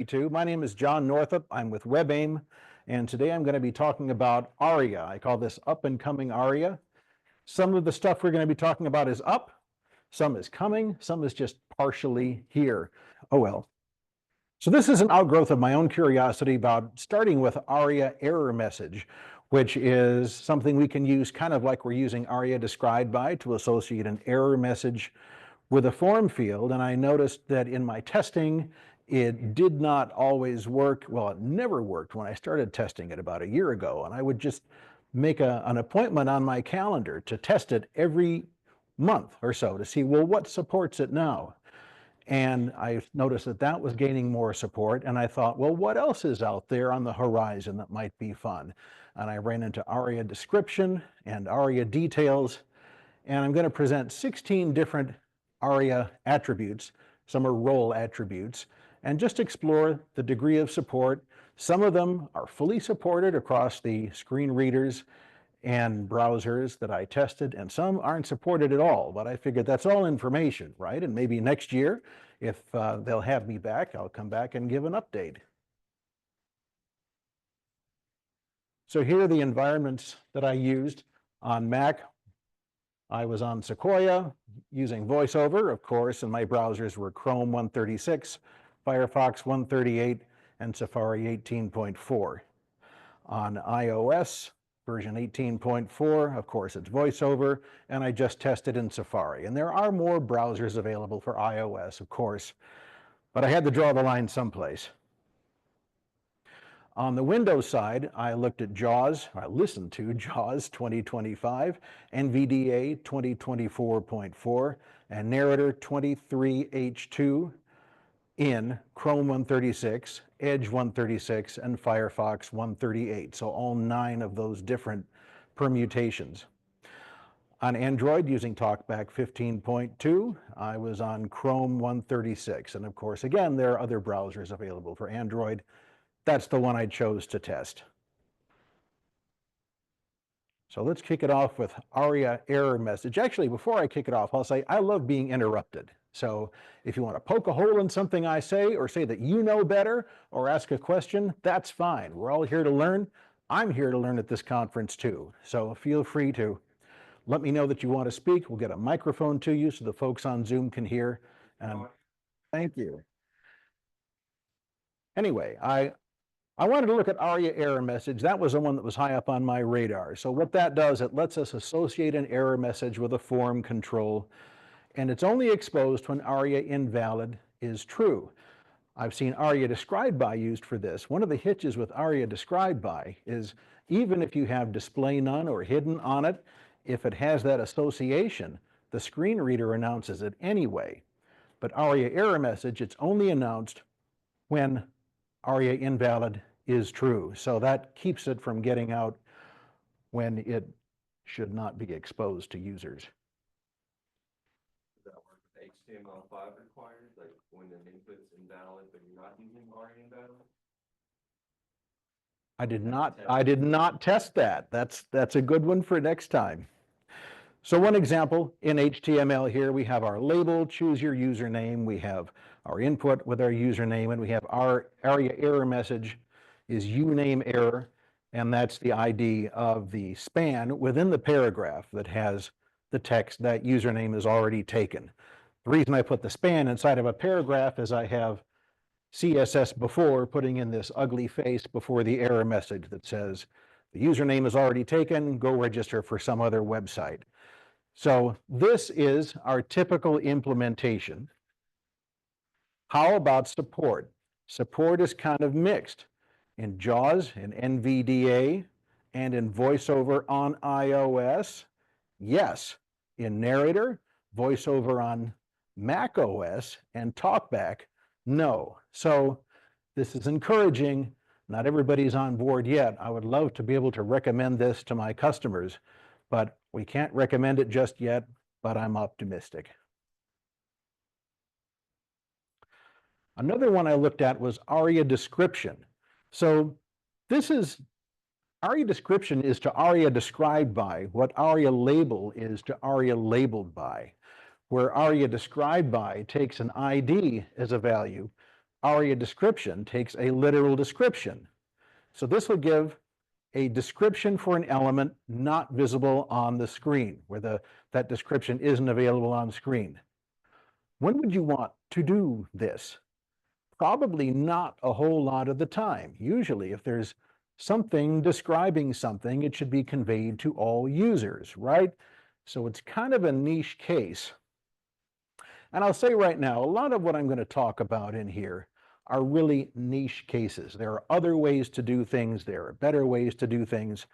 My name is John Northup. I'm with WebAIM, and today I'm going to be talking about ARIA. I call this Up and Coming ARIA. Some of the stuff we're going to be talking about is up, some is coming, some is just partially here. Oh well. So this is an outgrowth of my own curiosity about starting with ARIA error message, which is something we can use kind of like we're using ARIA described by to associate an error message with a form field. And I noticed that in my testing, it did not always work. Well, it never worked when I started testing it about a year ago. And I would just make an appointment on my calendar to test it every month or so to see, well, what supports it now? And I noticed that that was gaining more support. And I thought, well, what else is out there on the horizon that might be fun? And I ran into ARIA description and ARIA details. And I'm going to present 16 different ARIA attributes. Some are role attributes, and just explore the degree of support. Some of them are fully supported across the screen readers and browsers that I tested, and some aren't supported at all, but I figured that's all information, right? And maybe next year, if they'll have me back, I'll come back and give an update. So here are the environments that I used on Mac. I was on Sequoia using VoiceOver, of course, and my browsers were Chrome 136, Firefox 138, and Safari 18.4. On iOS, version 18.4, of course, it's VoiceOver, and I just tested in Safari. And there are more browsers available for iOS, of course, but I had to draw the line someplace. On the Windows side, I looked at JAWS, I listened to JAWS 2025, NVDA 2024.4, and Narrator 23H2 in Chrome 136, Edge 136, and Firefox 138. So all 9 of those different permutations. On Android, using TalkBack 15.2, I was on Chrome 136. And of course, again, there are other browsers available for Android. That's the one I chose to test. So let's kick it off with ARIA error message. Actually, before I kick it off, I'll say I love being interrupted. So if you want to poke a hole in something I say, or say that you know better, or ask a question, that's fine. We're all here to learn. I'm here to learn at this conference too. So feel free to let me know that you want to speak. We'll get a microphone to you so the folks on Zoom can hear. And thank you. Anyway, I wanted to look at ARIA error message. That was the one that was high up on my radar. So what that does, it lets us associate an error message with a form control, and it's only exposed when ARIA invalid is true. I've seen ARIA described by used for this. One of the hitches with ARIA described by is even if you have display none or hidden on it, if it has that association, the screen reader announces it anyway. But ARIA error message, it's only announced when ARIA invalid is true. So that keeps it from getting out when it should not be exposed to users. Does that work with HTML5 required, like when an input's invalid but you're not using ARIA invalid? I did not test that. That's a good one for next time. So one example in HTML here, we have our label, choose your username. We have our input with our username, and we have our ARIA error message is uname error, and that's the ID of the span within the paragraph that has the text that username is already taken. The reason I put the span inside of a paragraph is I have CSS before putting in this ugly face before the error message that says the username is already taken, go register for some other website. So this is our typical implementation. How about support? Support is kind of mixed. In JAWS, in NVDA, and in VoiceOver on iOS, yes. In Narrator, VoiceOver on Mac OS, and TalkBack, no. So this is encouraging. Not everybody's on board yet. I would love to be able to recommend this to my customers, but we can't recommend it just yet, but I'm optimistic. Another one I looked at was ARIA description. So this is, ARIA description is to ARIA described by what ARIA label is to ARIA labeled by, where ARIA described by takes an ID as a value, ARIA description takes a literal description. So this will give a description for an element not visible on the screen, where that description isn't available on screen. When would you want to do this? Probably not a whole lot of the time. Usually, if there's something describing something, it should be conveyed to all users, right? So it's kind of a niche case. And I'll say right now, a lot of what I'm going to talk about in here are really niche cases. There are other ways to do things. There are better ways to do things.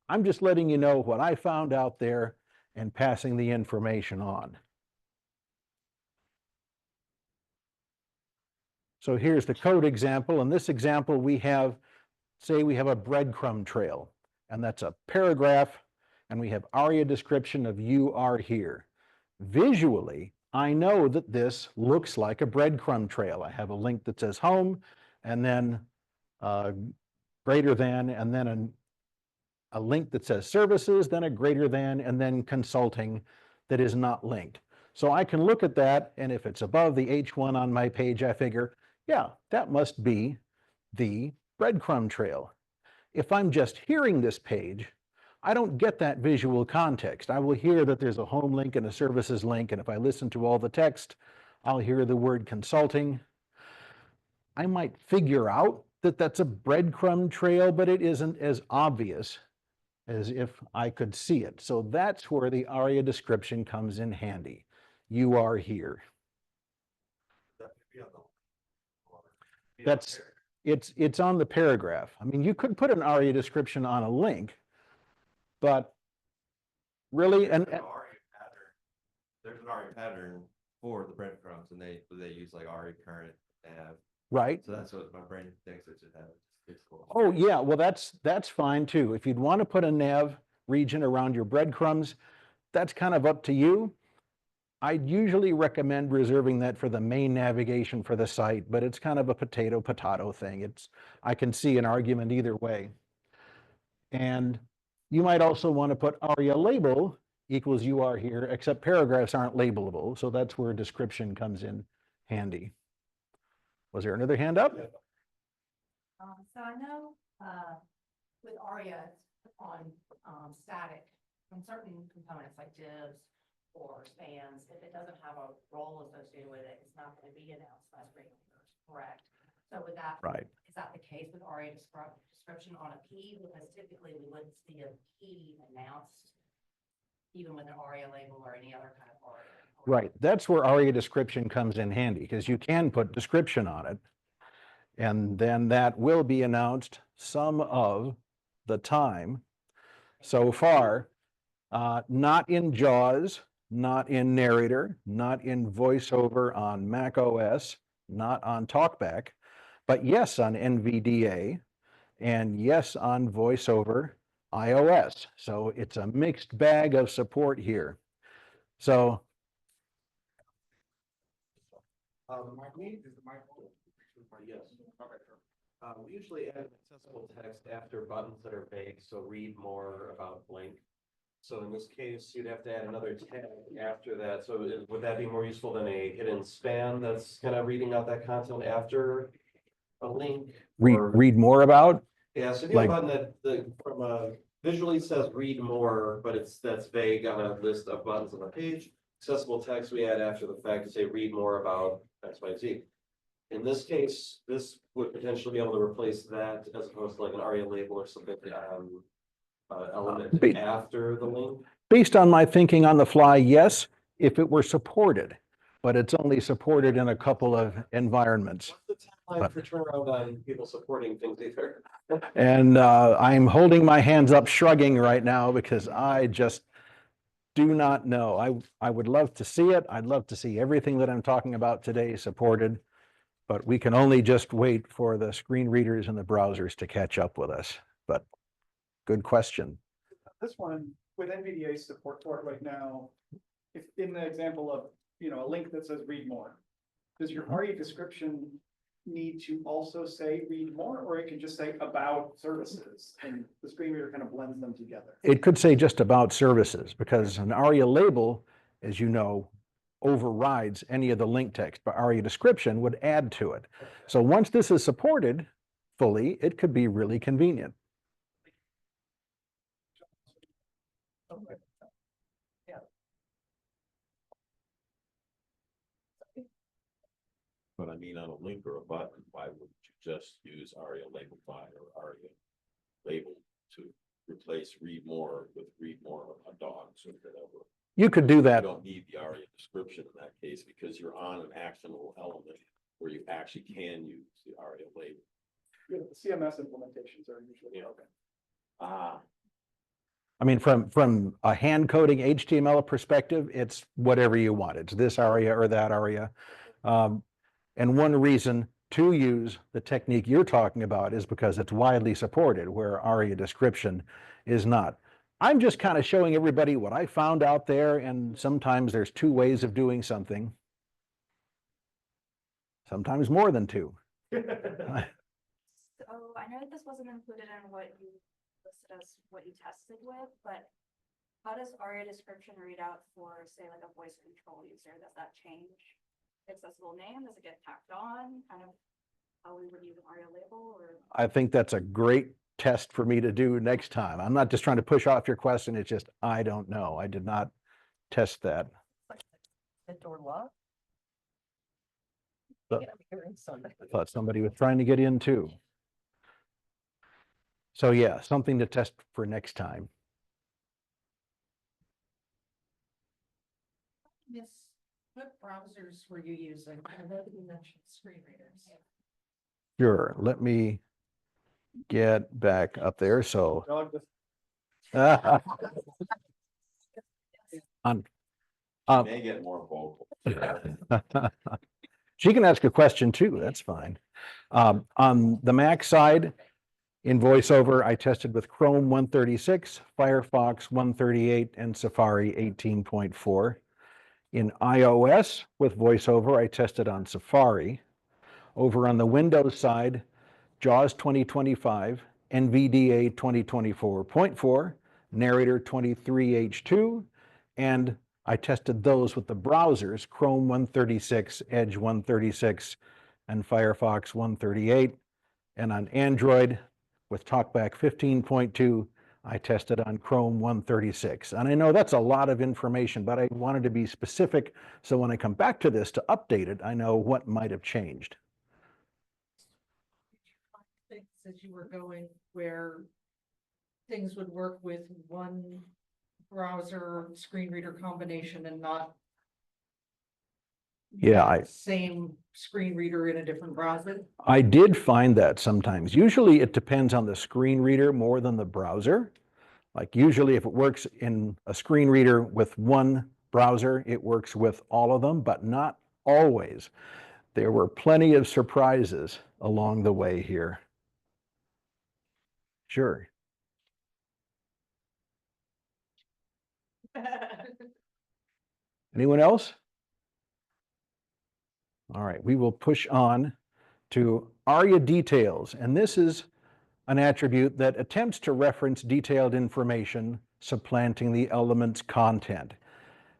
I'm just letting you know what I found out there and passing the information on. So here's the code example. In this example, we have, say we have a breadcrumb trail, and that's a paragraph, and we have ARIA description of "you are here." Visually, I know that this looks like a breadcrumb trail. I have a link that says home, and then greater than, and then a link that says services, then a greater than, and then consulting that is not linked. So I can look at that, and if it's above the H1 on my page, I figure, yeah, that must be the breadcrumb trail. If I'm just hearing this page, I don't get that visual context. I will hear that there's a home link and a services link, and if I listen to all the text, I'll hear the word consulting. I might figure out that that's a breadcrumb trail, but it isn't as obvious as if I could see it. So that's where the ARIA description comes in handy. You are here. That's it's on the paragraph. I mean, you could put an ARIA description on a link, but really, and there's an ARIA pattern for the breadcrumbs, and they use like ARIA current nav. right. So that's what my brain thinks it should have. It's cool. Oh yeah, well that's fine too. If you'd want to put a nav region around your breadcrumbs, that's kind of up to you. I'd usually recommend reserving that for the main navigation for the site, but it's kind of a potato thing. I can see an argument either way. And you might also want to put ARIA label equals "you are here," except paragraphs aren't labelable, so that's where description comes in handy. Was there another hand up? So I know with ARIA, it's on static on certain components like divs or spans. If it doesn't have a role associated with it, it's not going to be announced by screen readers, correct? So with that, Right. Is that the case with ARIA description on a key? Because typically we wouldn't see a key announced even with an ARIA label or any other kind of ARIA. Right. That's where ARIA description comes in handy, because you can put description on it. And then that will be announced some of the time so far, not in JAWS, not in Narrator, not in VoiceOver on Mac OS, not on TalkBack, but yes on NVDA, and yes on VoiceOver iOS. So it's a mixed bag of support here. So Yes. We usually add accessible text after buttons that are vague, so read more about blank. So in this case, you'd have to add another tag after that. So would that be more useful than a hidden span that's kind of reading out that content after a link? read more about? Yeah, so if you have a button that visually says read more, but that's vague on a list of buttons on the page. Accessible text we add after the fact to say read more about X, Y, Z. In this case, this would potentially be able to replace that as opposed to like an ARIA label or something, element after the link. Based on my thinking on the fly, yes, if it were supported, but it's only supported in a couple of environments. What's the timeline for turnaround on people supporting things either? And I'm holding my hands up shrugging right now because I just do not know. I would love to see it. I'd love to see everything that I'm talking about today supported, but we can only just wait for the screen readers and the browsers to catch up with us. But good question. This one with NVDA support for it right now, if in the example of, a link that says read more, does your ARIA description need to also say read more, or it can just say about services and the screen reader kind of blends them together? It could say just about services, because an ARIA label, as you know, overrides any of the link text, but ARIA description would add to it. So once this is supported fully, it could be really convenient. But I mean, on a link or a button, why wouldn't you just use ARIA label by or ARIA label to replace read more with read more on dogs or whatever? You could do You that. don't need the ARIA description in that case because you're on an actionable element where you actually can use the ARIA label. Yeah, the CMS implementations are usually Yeah. okay. Ah, I mean, from a hand coding HTML perspective, it's whatever you want. It's this ARIA or that ARIA. And one reason to use the technique you're talking about is because it's widely supported, where ARIA description is not. I'm just kind of showing everybody what I found out there, and sometimes there's two ways of doing something. Sometimes more than two. So I know that this wasn't included in what you listed as what you tested with, but how does ARIA description read out for, say, like a voice control user? Does that change accessible name? Does it get tacked on? Kind of how we would use an ARIA label, or? I think that's a great test for me to do next time. I'm not just trying to push off your question. It's just, I don't know. I did not test that. The door locked? But- Yeah, I'm hearing somebody. I thought somebody was trying to get in too. So yeah, something to test for next time. Miss, what browsers were you using? I know that you mentioned screen readers. Sure, let me get back up there. So Dog just on, may get more vocal. she can ask a question too. That's fine. On the Mac side, in VoiceOver, I tested with Chrome 136, Firefox 138, and Safari 18.4. In iOS with VoiceOver, I tested on Safari. Over on the Windows side, JAWS 2025, NVDA 2024.4, Narrator 23H2, and I tested those with the browsers, Chrome 136, Edge 136, and Firefox 138. And on Android, with TalkBack 15.2, I tested on Chrome 136. And I know that's a lot of information, but I wanted to be specific so when I come back to this to update it, I know what might have changed. Things as you were going where things would work with one browser screen reader combination and not Yeah, same screen reader in a different browser. I did find that sometimes. Usually it depends on the screen reader more than the browser. Like usually if it works in a screen reader with one browser, it works with all of them, but not always. There were plenty of surprises along the way here. Sure. Anyone else? All right, we will push on to ARIA details. And this is an attribute that attempts to reference detailed information, supplanting the element's content.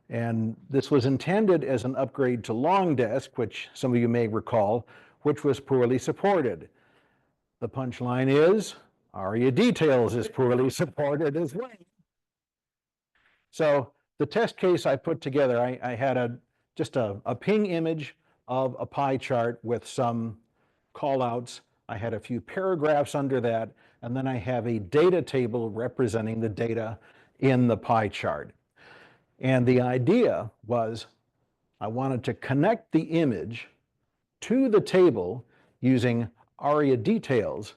And this was intended as an upgrade to LongDesk, which some of you may recall, which was poorly supported. The punchline is ARIA details is poorly supported as well. So the test case I put together, I had just a ping image of a pie chart with some callouts. I had a few paragraphs under that, and then I have a data table representing the data in the pie chart. And the idea was I wanted to connect the image to the table using ARIA details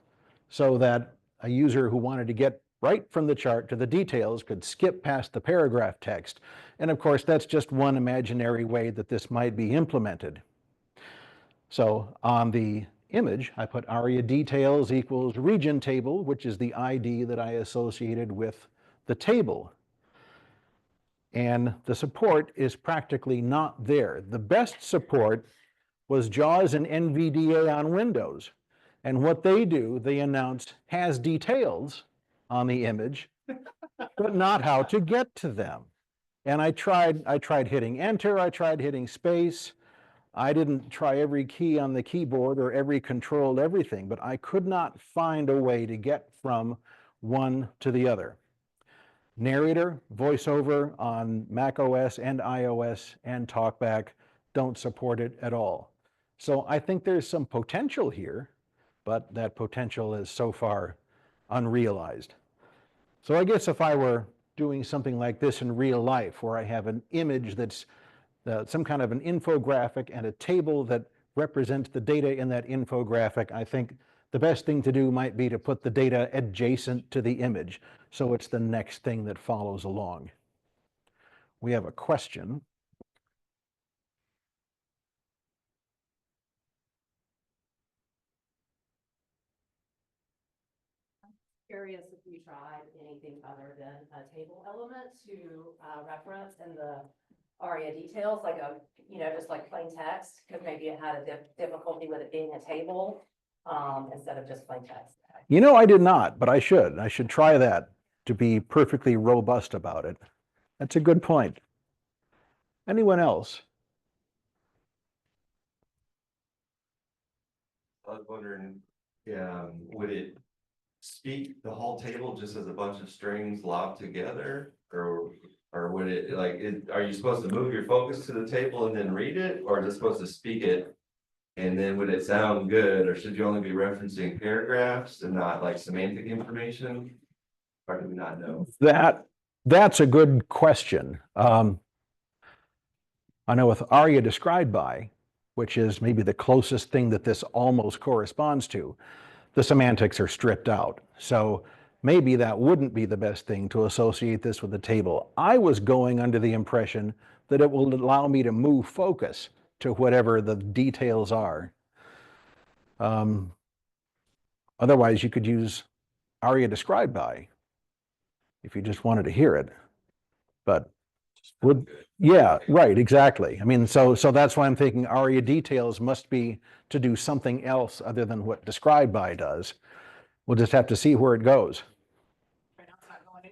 so that a user who wanted to get right from the chart to the details could skip past the paragraph text. And of course, that's just one imaginary way that this might be implemented. So on the image, I put ARIA details equals region table, which is the ID that I associated with the table. And the support is practically not there. The best support was JAWS and NVDA on Windows. And what they do, they announce has details on the image, but not how to get to them. And I tried hitting enter, I tried hitting space. I didn't try every key on the keyboard or every control everything, but I could not find a way to get from one to the other. Narrator, voiceover on Mac OS and iOS and TalkBack don't support it at all. So I think there's some potential here, but that potential is so far unrealized. So I guess if I were doing something like this in real life, where I have an image that's some kind of an infographic and a table that represents the data in that infographic, I think the best thing to do might be to put the data adjacent to the image, so it's the next thing that follows along. We have a question. Curious if you tried anything other than a table element to reference in the ARIA details, like just like plain text, because maybe it had a difficulty with it being a table instead of just plain text. You know, I did not, but I should. I should try that to be perfectly robust about it. That's a good point. Anyone else? I was wondering, would it speak the whole table just as a bunch of strings lobbed together? Or would it, are you supposed to move your focus to the table and then read it? Or is it supposed to speak it? And then would it sound good? Or should you only be referencing paragraphs and not like semantic information? Or do we not know? That's a good question. I know with ARIA described by, which is maybe the closest thing that this almost corresponds to, the semantics are stripped out. So maybe that wouldn't be the best thing to associate this with the table. I was going under the impression that it will allow me to move focus to whatever the details are. Otherwise, you could use ARIA described by if you just wanted to hear it. But yeah, right, exactly. I mean, so that's why I'm thinking ARIA details must be to do something else other than what described by does. We'll just have to see where it goes. Right now it's not going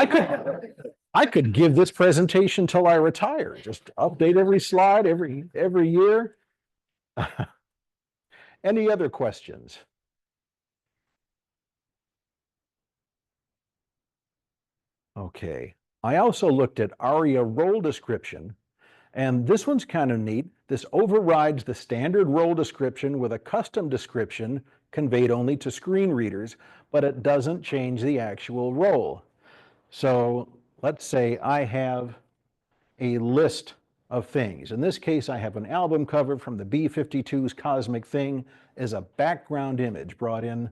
anywhere. I could give this presentation till I retire. Just update every slide every year. Any other questions? Okay. I also looked at ARIA role description, and this one's kind of neat. This overrides the standard role description with a custom description conveyed only to screen readers, but it doesn't change the actual role. So let's say I have a list of things. In this case, I have an album cover from the B-52's Cosmic Thing as a background image brought in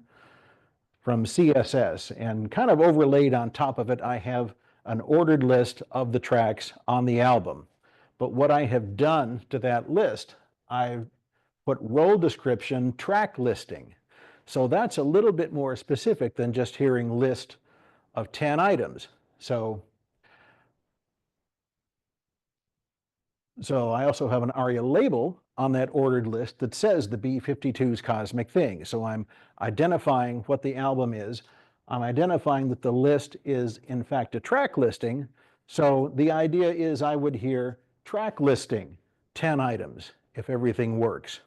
from CSS, and kind of overlaid on top of it, I have an ordered list of the tracks on the album. But what I have done to that list, I've put role description track listing. So that's a little bit more specific than just hearing list of 10 items. So I also have an ARIA label on that ordered list that says the B-52's Cosmic Thing. So I'm identifying what the album is. I'm identifying that the list is in fact a track listing. So the idea is I would hear track listing 10 items if everything works,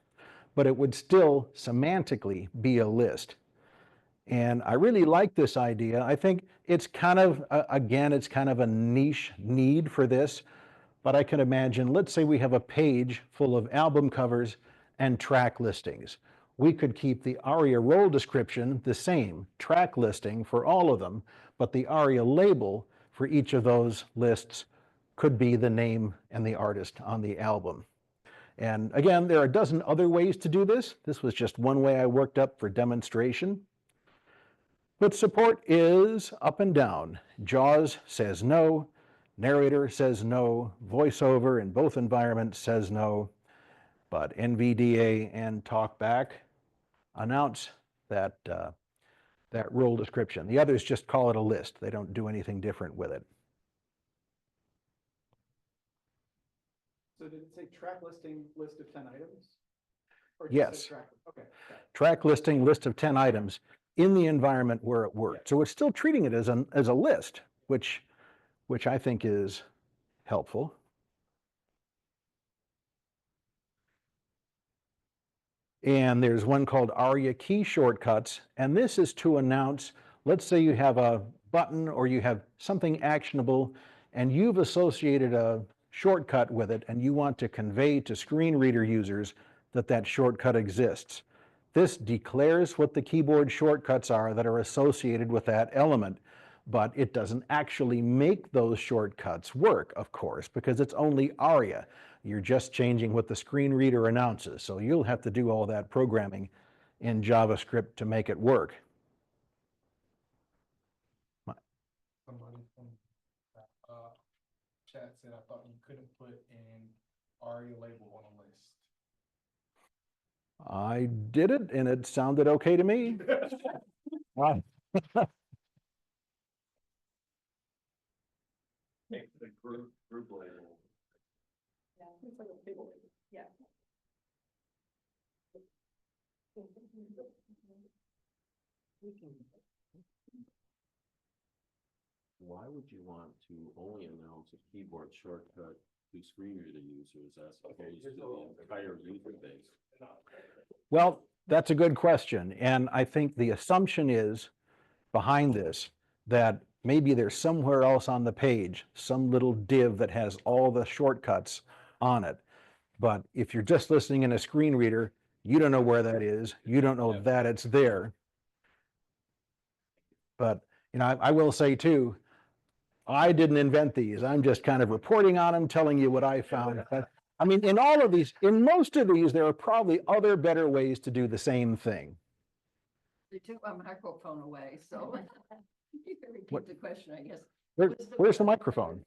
but it would still semantically be a list. And I really like this idea. I think it's kind of, again, it's kind of a niche need for this. But I can imagine, let's say we have a page full of album covers and track listings. We could keep the ARIA role description the same, track listing for all of them, but the ARIA label for each of those lists could be the name and the artist on the album. And again, there are a dozen other ways to do this. This was just one way I worked up for demonstration. But support is up and down. JAWS says no. Narrator says no, voiceover in both environments says no, but NVDA and TalkBack announce that, that role description. The others just call it a list. They don't do anything different with it. So did it say track listing list of 10 items? Or just Yes. say track? Okay. Track listing list of 10 items in the environment where it worked. So it's still treating it as a list, which I think is helpful. And there's one called ARIA key shortcuts, and this is to announce, let's say you have a button or you have something actionable and you've associated a shortcut with it and you want to convey to screen reader users that that shortcut exists. This declares what the keyboard shortcuts are that are associated with that element, but it doesn't actually make those shortcuts work, of course, because it's only ARIA. You're just changing what the screen reader announces, so you'll have to do all that programming in JavaScript to make it work. Somebody from chat said, I thought you couldn't put an ARIA label on a list. I did it and it sounded okay to me. Right. The group label. Yeah, it's like a table, yeah. Why would you want to only announce a keyboard shortcut to screen reader users as opposed to the entire user base? Well, that's a good question. And I think the assumption is behind this that maybe there's somewhere else on the page, some little div that has all the shortcuts on it. But if you're just listening in a screen reader, you don't know where that is. You don't know that it's there. But, you know, I will say too, I didn't invent these. I'm just kind of reporting on them, telling you what I found. But, I mean, in all of these, in most of these, there are probably other better ways to do the same thing. They took my microphone away, so you can What? repeat the question, I guess. Where's the microphone?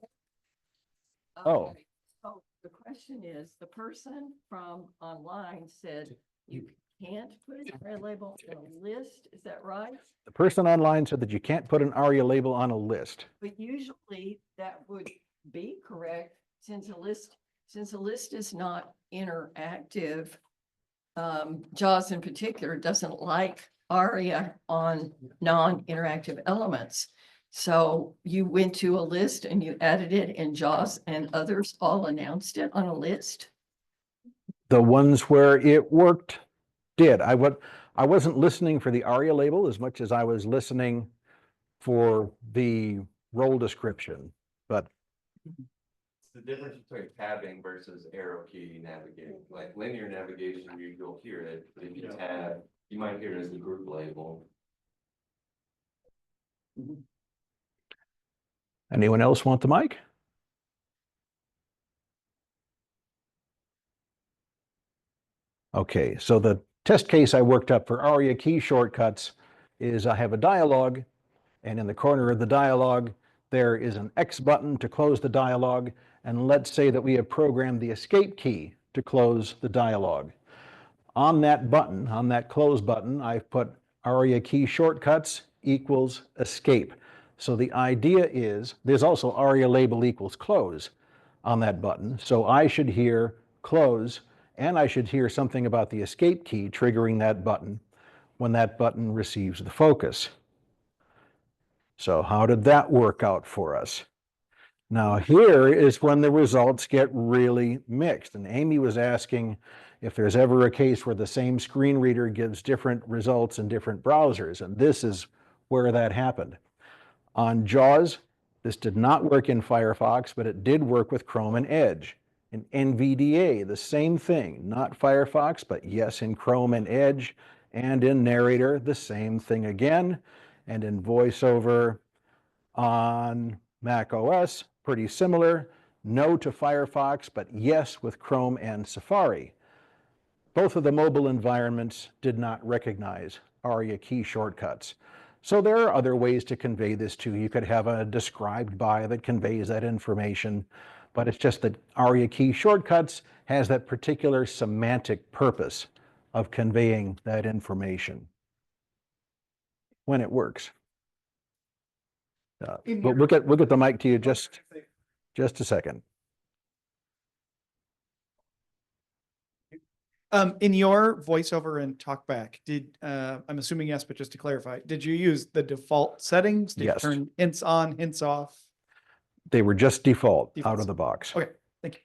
Oh. Okay, so the question is, the person from online said you can't put an ARIA label on a list, is that right? The person online said that you can't put an ARIA label on a list. But usually that would be correct since a list is not interactive. JAWS in particular doesn't like ARIA on non-interactive elements. So you went to a list and you added it and JAWS and others all announced it on a list? The ones where it worked did. I wasn't listening for the ARIA label as much as I was listening for the role description, but It's the difference between tabbing versus arrow key navigating. Like linear navigation, you'll hear it, but if you tab, you might hear it as the group label. anyone else want the mic? Okay, so the test case I worked up for ARIA key shortcuts is I have a dialog, and in the corner of the dialog, there is an X button to close the dialog, and let's say that we have programmed the escape key to close the dialog. On that button, on that close button, I've put ARIA key shortcuts equals escape. So the idea is, there's also ARIA label equals close on that button. So I should hear close, and I should hear something about the escape key triggering that button when that button receives the focus. So how did that work out for us? Now here is when the results get really mixed. And Amy was asking if there's ever a case where the same screen reader gives different results in different browsers. And this is where that happened. On JAWS, this did not work in Firefox, but it did work with Chrome and Edge. In NVDA, the same thing, not Firefox, but yes, in Chrome and Edge, and in Narrator, the same thing again, and in VoiceOver on Mac OS, pretty similar, no to Firefox, but yes with Chrome and Safari. Both of the mobile environments did not recognize ARIA key shortcuts. So there are other ways to convey this too. You could have a described by that conveys that information, but it's just that ARIA key shortcuts has that particular semantic purpose of conveying that information when it works. But we'll get the mic to you just a second. In your voiceover and talkback, I'm assuming yes, but just to clarify, did you use the default settings? Did you Yes. turn hints on, hints off? They were just default out Defaults. of the box. Okay, thank you.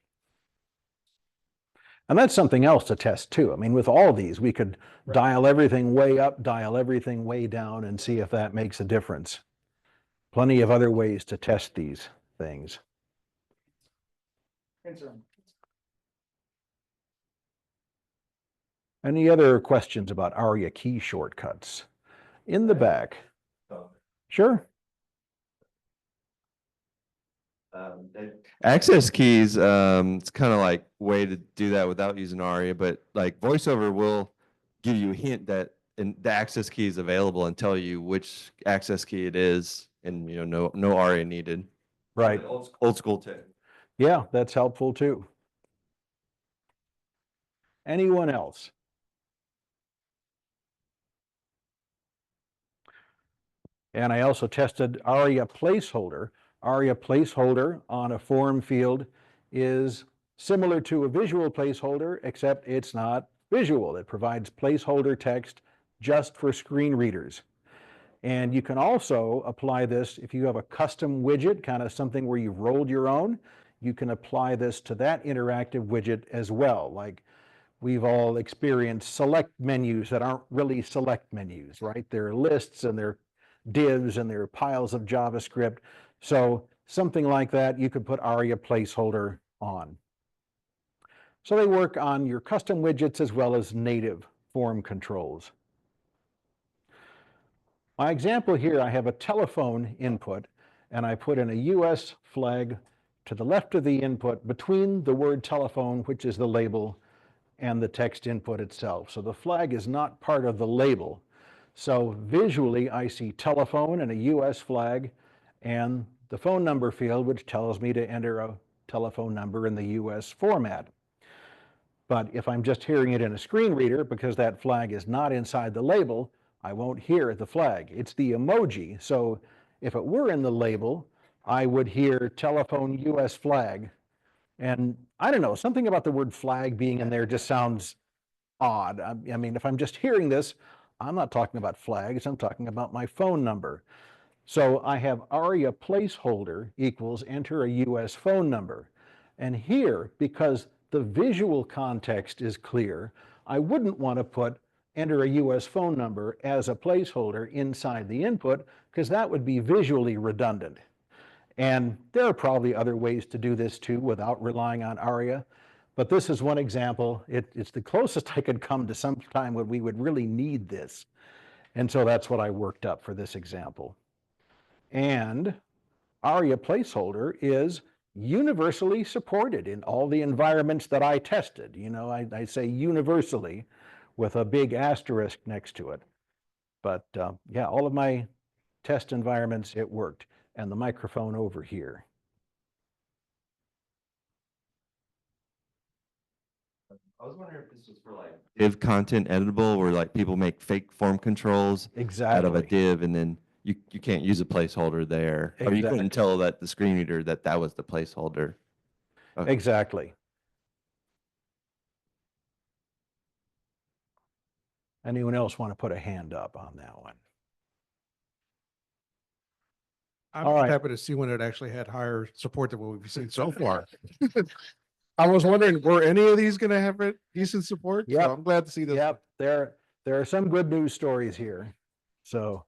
And that's something else to test too. I mean, with all these, we could Right. dial everything way up, dial everything way down and see if that makes a difference. Plenty of other ways to test these things. Concern. Any other questions about ARIA key shortcuts? In the back. Sure. Access keys, it's kind of like way to do that without using ARIA, but like VoiceOver will give you a hint that the access key is available and tell you which access key it is, and no ARIA needed. Right. Old school tech. Yeah, that's helpful too. Anyone else? And I also tested ARIA placeholder. ARIA placeholder on a form field is similar to a visual placeholder, except it's not visual. It provides placeholder text just for screen readers. And you can also apply this if you have a custom widget, kind of something where you've rolled your own, you can apply this to that interactive widget as well. Like we've all experienced select menus that aren't really select menus, right? They're lists and they're divs and they're piles of JavaScript. So something like that, you could put ARIA placeholder on. So they work on your custom widgets as well as native form controls. My example here, I have a telephone input and I put in a US flag to the left of the input between the word telephone, which is the label, and the text input itself. So the flag is not part of the label. So visually, I see telephone and a US flag and the phone number field, which tells me to enter a telephone number in the US format. But if I'm just hearing it in a screen reader, because that flag is not inside the label, I won't hear the flag. It's the emoji. So if it were in the label, I would hear telephone US flag. And I don't know, something about the word flag being in there just sounds odd. I mean, if I'm just hearing this, I'm not talking about flags, I'm talking about my phone number. So I have ARIA placeholder equals enter a US phone number. And here, because the visual context is clear, I wouldn't want to put enter a US phone number as a placeholder inside the input, because that would be visually redundant. And there are probably other ways to do this too without relying on ARIA. But this is one example. It's the closest I could come to some time when we would really need this. And so that's what I worked up for this example. And ARIA placeholder is universally supported in all the environments that I tested. You know, I say universally with a big asterisk next to it. But yeah, all of my test environments, it worked. And the microphone over here. I was wondering if this was for like div content editable, where like people make fake form controls out of a Exactly. div, and then you can't use a placeholder there, or you Exactly. couldn't tell that the screen reader that was the placeholder. Okay. Exactly. Anyone else want to put a hand up on that one? I'm All just right. happy to see when it actually had higher support than what we've seen so far. I was wondering, were any of these gonna have decent support? So Yep. I'm glad to see this. Yep, there are some good news stories here. So,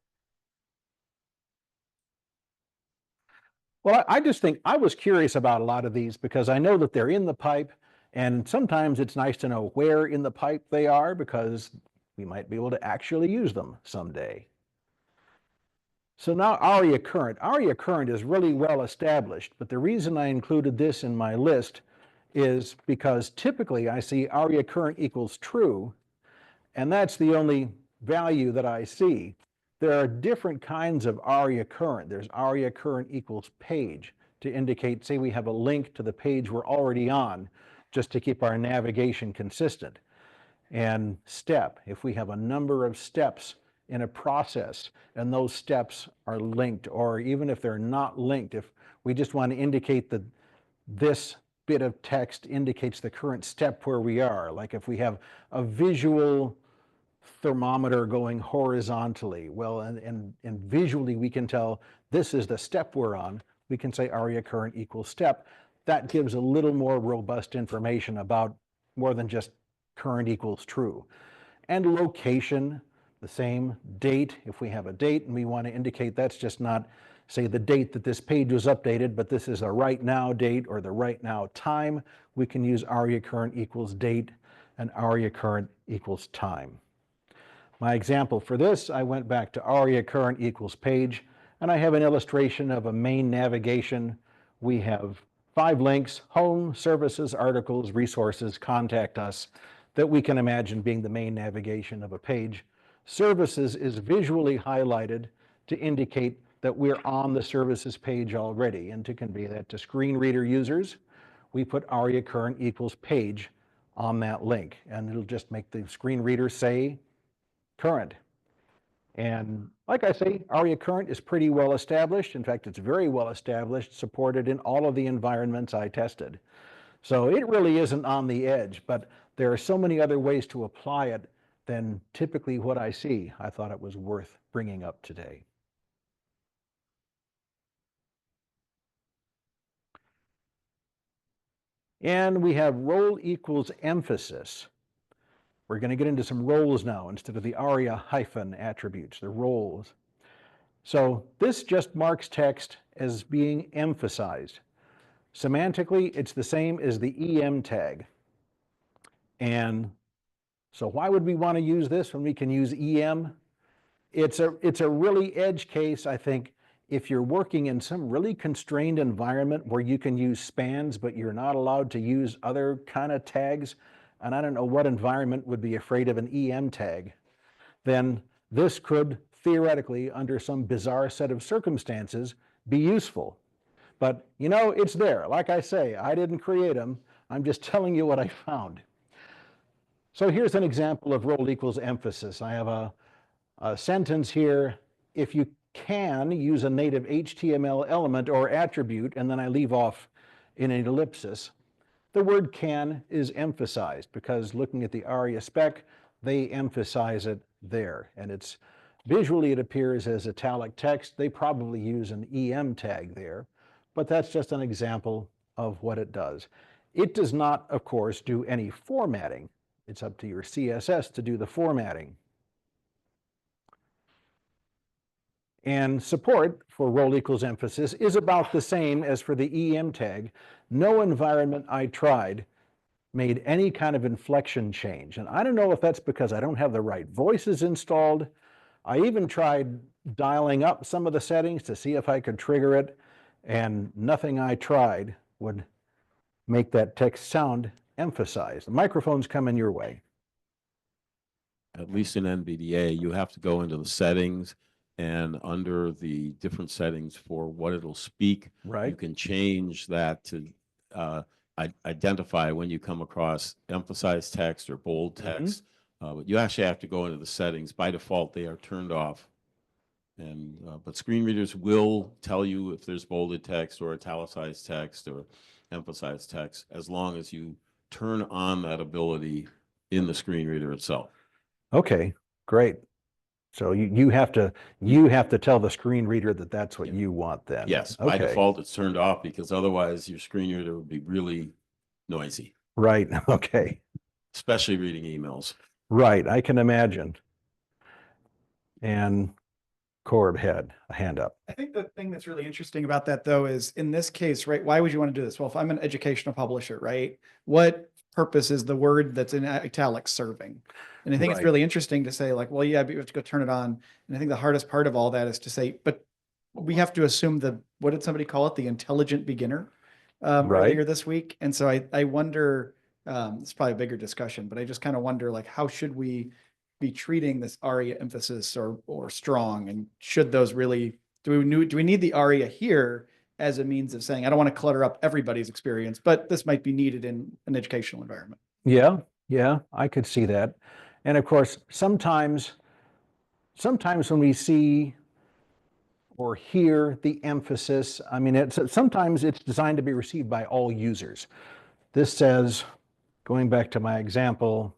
well, I just think I was curious about a lot of these because I know that they're in the pipe, and sometimes it's nice to know where in the pipe they are because we might be able to actually use them someday. So now ARIA Current. ARIA Current is really well established, but the reason I included this in my list is because typically I see ARIA Current equals true, and that's the only value that I see. There are different kinds of ARIA Current. There's ARIA Current equals page to indicate, say we have a link to the page we're already on, just to keep our navigation consistent. And step, if we have a number of steps in a process and those steps are linked, or even if they're not linked, if we just want to indicate that this bit of text indicates the current step where we are, like if we have a visual thermometer going horizontally, well, and visually we can tell this is the step we're on, we can say aria current equals step. That gives a little more robust information about more than just current equals true. And location, the same. Date, if we have a date and we want to indicate that's just not, say, the date that this page was updated, but this is a right now date or the right now time, we can use aria current equals date and aria current equals time. My example for this, I went back to aria current equals page, and I have an illustration of a main navigation. We have 5 links: home, services, articles, resources, contact us, that we can imagine being the main navigation of a page. Services is visually highlighted to indicate that we're on the services page already, and to convey that to screen reader users, we put aria current equals page on that link, and it'll just make the screen reader say current. And like I say, aria current is pretty well established. In fact, it's very well established, supported in all of the environments I tested. So it really isn't on the edge, but there are so many other ways to apply it than typically what I see. I thought it was worth bringing up today. And we have role equals emphasis. We're going to get into some roles now instead of the aria hyphen attributes, the roles. So this just marks text as being emphasized. Semantically, it's the same as the EM tag. And so why would we want to use this when we can use EM? It's a really edge case, I think, if you're working in some really constrained environment where you can use spans, but you're not allowed to use other kind of tags, and I don't know what environment would be afraid of an EM tag, then this could theoretically, under some bizarre set of circumstances, be useful. But you know, it's there. Like I say, I didn't create them. I'm just telling you what I found. So here's an example of role equals emphasis. I have a sentence here: if you can use a native HTML element or attribute, and then I leave off in an ellipsis. The word can is emphasized because looking at the ARIA spec, they emphasize it there. And it's visually it appears as italic text. They probably use an EM tag there, but that's just an example of what it does. It does not, of course, do any formatting. It's up to your CSS to do the formatting. And support for role equals emphasis is about the same as for the EM tag. No environment I tried made any kind of inflection change. And I don't know if that's because I don't have the right voices installed. I even tried dialing up some of the settings to see if I could trigger it, and nothing I tried would make that text sound emphasized. The microphone's coming your way. At least in NVDA, you have to go into the settings, and under the different settings for what it'll speak, Right. you can change that to identify when you come across emphasized text or bold text. But you actually have to go into the settings. By default, they are turned off. And but screen readers will tell you if there's bolded text or italicized text or emphasized text, as long as you turn on that ability in the screen reader itself. Okay, great. So you have to tell the screen reader that that's what you want then. Yes, by default, it's turned off because otherwise your screen reader would be really noisy. Right, okay. Especially reading emails. Right, I can imagine. And Corb had a hand up. I think the thing that's really interesting about that, though, is in this case, right? Why would you want to do this? Well, if I'm an educational publisher, right? What purpose is the word that's in italics serving? And I think it's Right. really interesting to say, like, well, yeah, but you have to go turn it on. And I think the hardest part of all that is to say, but we have to assume what did somebody call it? The intelligent beginner Right. here this week. And so I wonder, it's probably a bigger discussion, but I just kind of wonder, like, how should we be treating this ARIA emphasis or strong, and should those really, do we need the ARIA here as a means of saying, I don't want to clutter up everybody's experience, but this might be needed in an educational environment. Yeah, I could see that. And of course, sometimes when we see or hear the emphasis, I mean, sometimes it's designed to be received by all users. This says, going back to my example,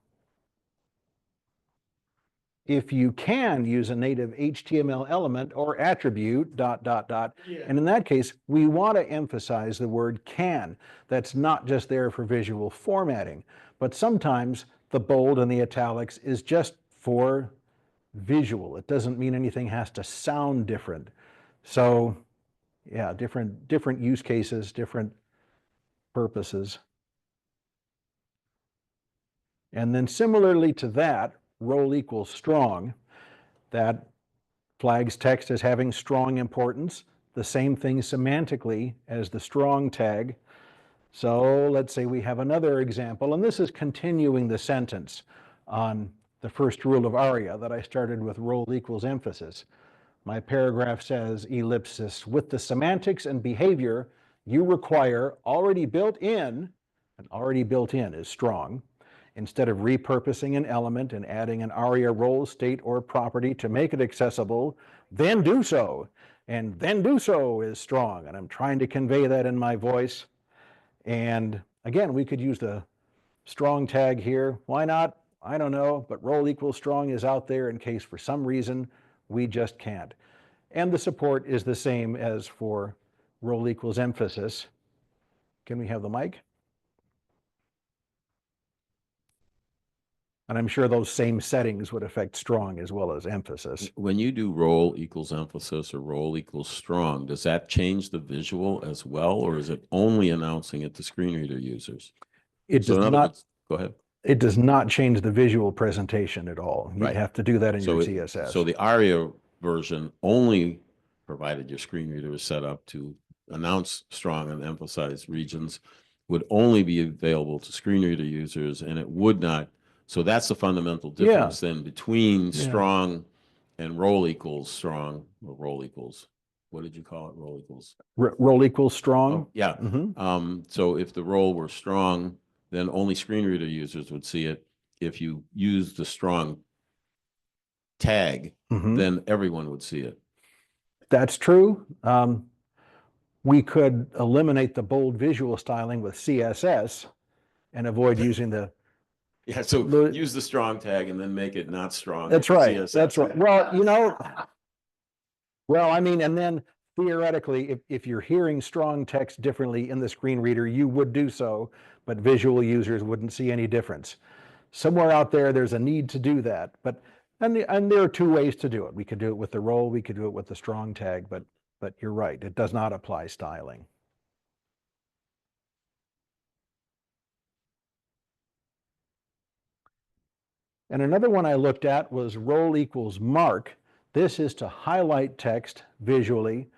if you can use a native HTML element or attribute, ... And in that case, we want to emphasize the word can. That's not just there for visual formatting, but sometimes the bold and the italics is just for visual. It doesn't mean anything has to sound different. So yeah, different use cases, different purposes. And then similarly to that, role equals strong, that flags text as having strong importance, the same thing semantically as the strong tag. So let's say we have another example, and this is continuing the sentence on the first rule of ARIA that I started with role equals emphasis. My paragraph says, ellipsis, with the semantics and behavior you require already built in, and already built in is strong, instead of repurposing an element and adding an ARIA role, state, or property to make it accessible, then do so. And then do so is strong. And I'm trying to convey that in my voice. And again, we could use the strong tag here. Why not? I don't know, but role equals strong is out there in case for some reason we just can't. And the support is the same as for role equals emphasis. Can we have the mic? And I'm sure those same settings would affect strong as well as emphasis. When you do role equals emphasis or role equals strong, does that change the visual as well, or is it only announcing it to screen reader users? It So does in other not, words, go ahead. it does not change the visual presentation at all. You'd Right. have to do that in your So CSS. So the ARIA version only, provided your screen reader is set up to announce strong and emphasize regions, would only be available to screen reader users, and it would not. So that's the fundamental difference then between strong and role equals strong, or role equals, what did you call it? Role equals? Role equals strong. Oh, yeah. Mhm. So if the role were strong, then only screen reader users would see it. If you use the strong tag, Mhm. then everyone would see it. That's true. We could eliminate the bold visual styling with CSS and avoid using the. Yeah, so The- use the strong tag and then make it not strong. That's with right. CSS. That's right. Well, you know, well, I mean, and then theoretically, if you're hearing strong text differently in the screen reader, you would do so, but visual users wouldn't see any difference. Somewhere out there, there's a need to do that, but and there are two ways to do it. We could do it with the role, we could do it with the strong tag, but you're right, it does not apply styling. And another one I looked at was role equals mark. This is to highlight text visually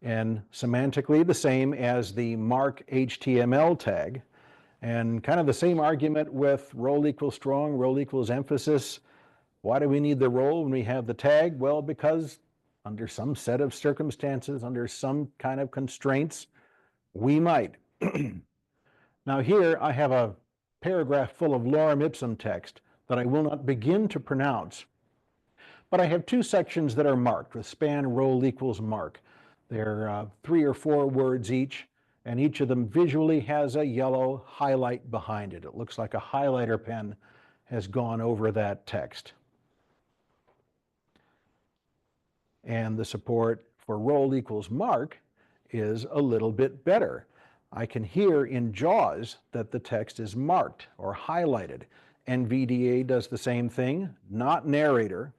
and semantically the same as the mark HTML tag. And kind of the same argument with role equals strong, role equals emphasis. Why do we need the role when we have the tag? Well, because under some set of circumstances, under some kind of constraints, we might. Now here I have a paragraph full of lorem ipsum text that I will not begin to pronounce, but I have two sections that are marked with span role equals mark. They're 3 or 4 words each, and each of them visually has a yellow highlight behind it. It looks like a highlighter pen has gone over that text. And the support for role equals mark is a little bit better. I can hear in JAWS that the text is marked or highlighted. NVDA does the same thing, not narrator.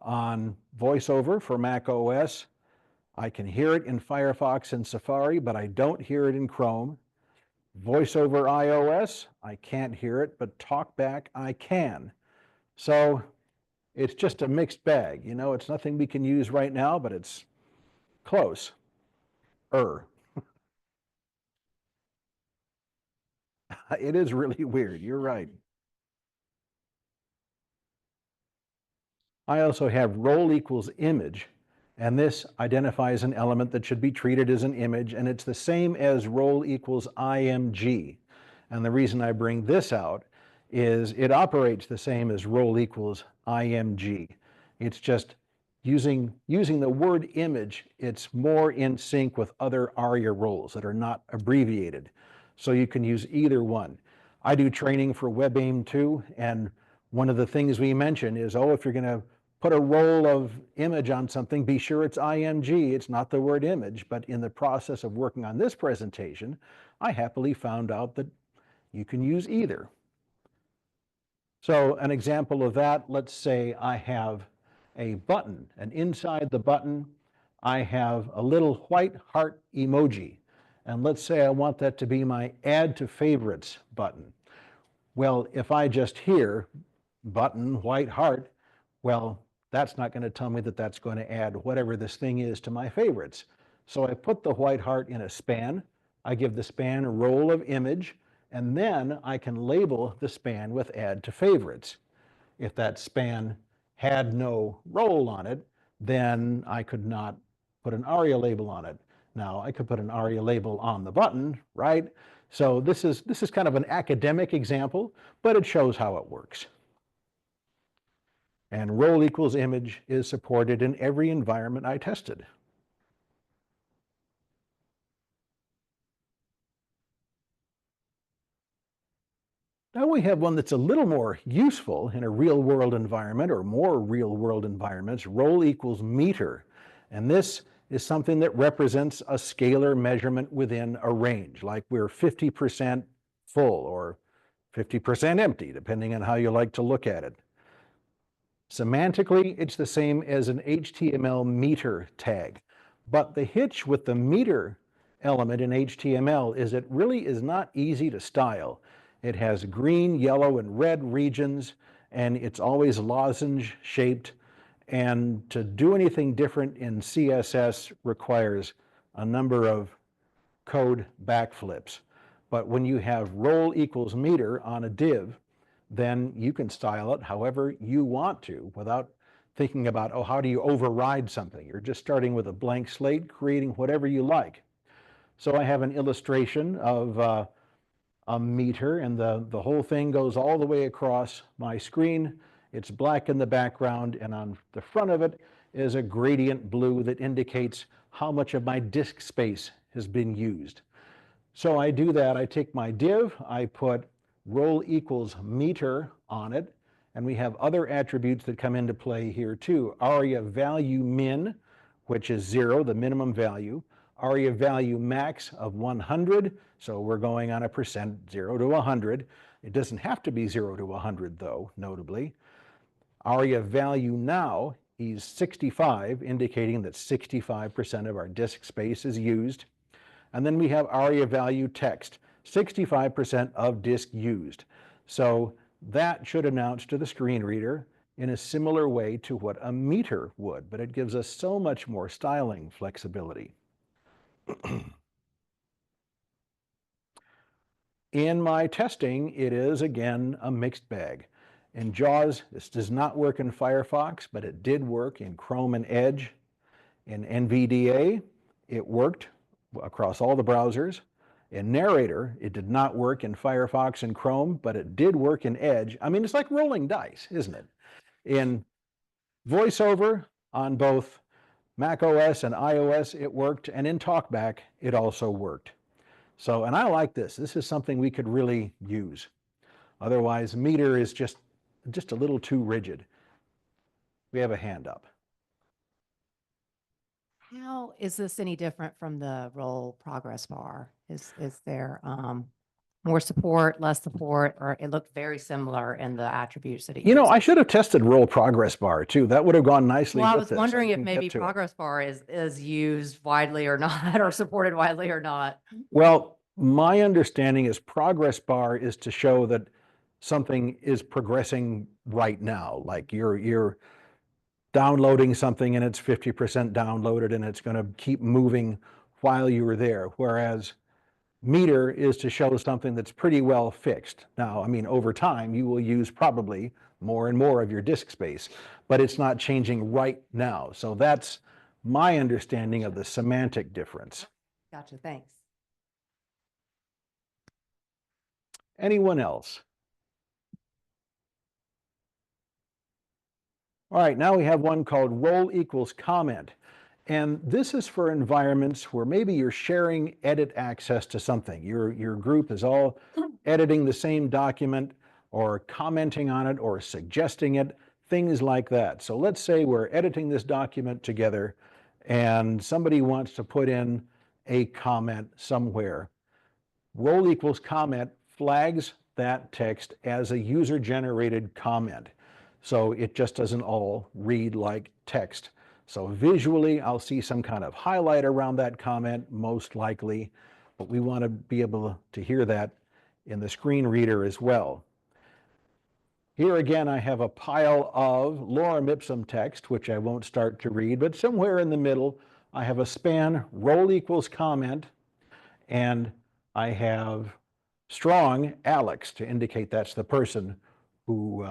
On VoiceOver for Mac OS, I can hear it in Firefox and Safari, but I don't hear it in Chrome. VoiceOver iOS, I can't hear it, but TalkBack I can. So it's just a mixed bag. You know, it's nothing we can use right now, but it's close. It is really weird. You're right. I also have role equals image, and this identifies an element that should be treated as an image, and it's the same as role equals img. And the reason I bring this out is it operates the same as role equals img. It's just using the word image, it's more in sync with other ARIA roles that are not abbreviated. So you can use either one. I do training for WebAIM too, and one of the things we mention is, oh, if you're going to put a roll of image on something, be sure it's IMG, it's not the word image, but in the process of working on this presentation, I happily found out that you can use either. So an example of that, let's say I have a button, and inside the button, I have a little white heart emoji. And let's say I want that to be my add to favorites button. Well, if I just hear button, white heart, well, that's not going to tell me that that's going to add whatever this thing is to my favorites. So I put the white heart in a span. I give the span a roll of image, and then I can label the span with add to favorites. If that span had no roll on it, then I could not put an ARIA label on it. Now I could put an ARIA label on the button, right? So this is kind of an academic example, but it shows how it works. And roll equals image is supported in every environment I tested. Now we have one that's a little more useful in a real world environment or more real world environments, roll equals meter. And this is something that represents a scalar measurement within a range, like we're 50% full or 50% empty, depending on how you like to look at it. Semantically, it's the same as an HTML meter tag, but the hitch with the meter element in HTML is it really is not easy to style. It has green, yellow, and red regions, and it's always lozenge shaped. And to do anything different in CSS requires a number of code backflips. But when you have roll equals meter on a div, then you can style it however you want to without thinking about, oh, how do you override something? You're just starting with a blank slate, creating whatever you like. So I have an illustration of a meter, and the whole thing goes all the way across my screen. It's black in the background, and on the front of it is a gradient blue that indicates how much of my disk space has been used. So I do that. I take my div, I put roll equals meter on it, and we have other attributes that come into play here too. ARIA value min, which is 0, the minimum value. ARIA value max of 100, so we're going on a percent 0 to 100. It doesn't have to be 0 to 100 though, notably. ARIA value now is 65, indicating that 65% of our disk space is used. And then we have ARIA value text, 65% of disk used. So that should announce to the screen reader in a similar way to what a meter would, but it gives us so much more styling flexibility. In my testing, it is again a mixed bag. In JAWS, this does not work in Firefox, but it did work in Chrome and Edge. In NVDA, it worked across all the browsers. In Narrator, it did not work in Firefox and Chrome, but it did work in Edge. I mean, it's like rolling dice, isn't it? In VoiceOver, on both Mac OS and iOS, it worked, and in TalkBack, it also worked. So, and I like this. This is something we could really use. Otherwise, meter is just a little too rigid. We have a hand up. How is this any different from the roll progress bar? Is there more support, less support, or it looked very similar in the attributes that it You know, I uses? should have tested roll progress bar too. That would have gone nicely Well, I with was this. wondering if can maybe get to it. progress bar is used widely or not, or supported widely or not. Well, my understanding is progress bar is to show that something is progressing right now. Like you're downloading something and it's 50% downloaded and it's going to keep moving while you were there. Whereas meter is to show something that's pretty well fixed. Now, I mean, over time, you will use probably more and more of your disk space, but it's not changing right now. So that's my understanding of the semantic difference. Gotcha, thanks. Anyone else? All right, now we have one called roll equals comment. And this is for environments where maybe you're sharing edit access to something. Your group is all editing the same document or commenting on it or suggesting it. things like that. So let's say we're editing this document together and somebody wants to put in a comment somewhere. Role equals comment flags that text as a user-generated comment. So it just doesn't all read like text. So visually, I'll see some kind of highlight around that comment, most likely, but we want to be able to hear that in the screen reader as well. Here again, I have a pile of lorem ipsum text, which I won't start to read, but somewhere in the middle, I have a span role equals comment, and I have strong Alex to indicate that's the person who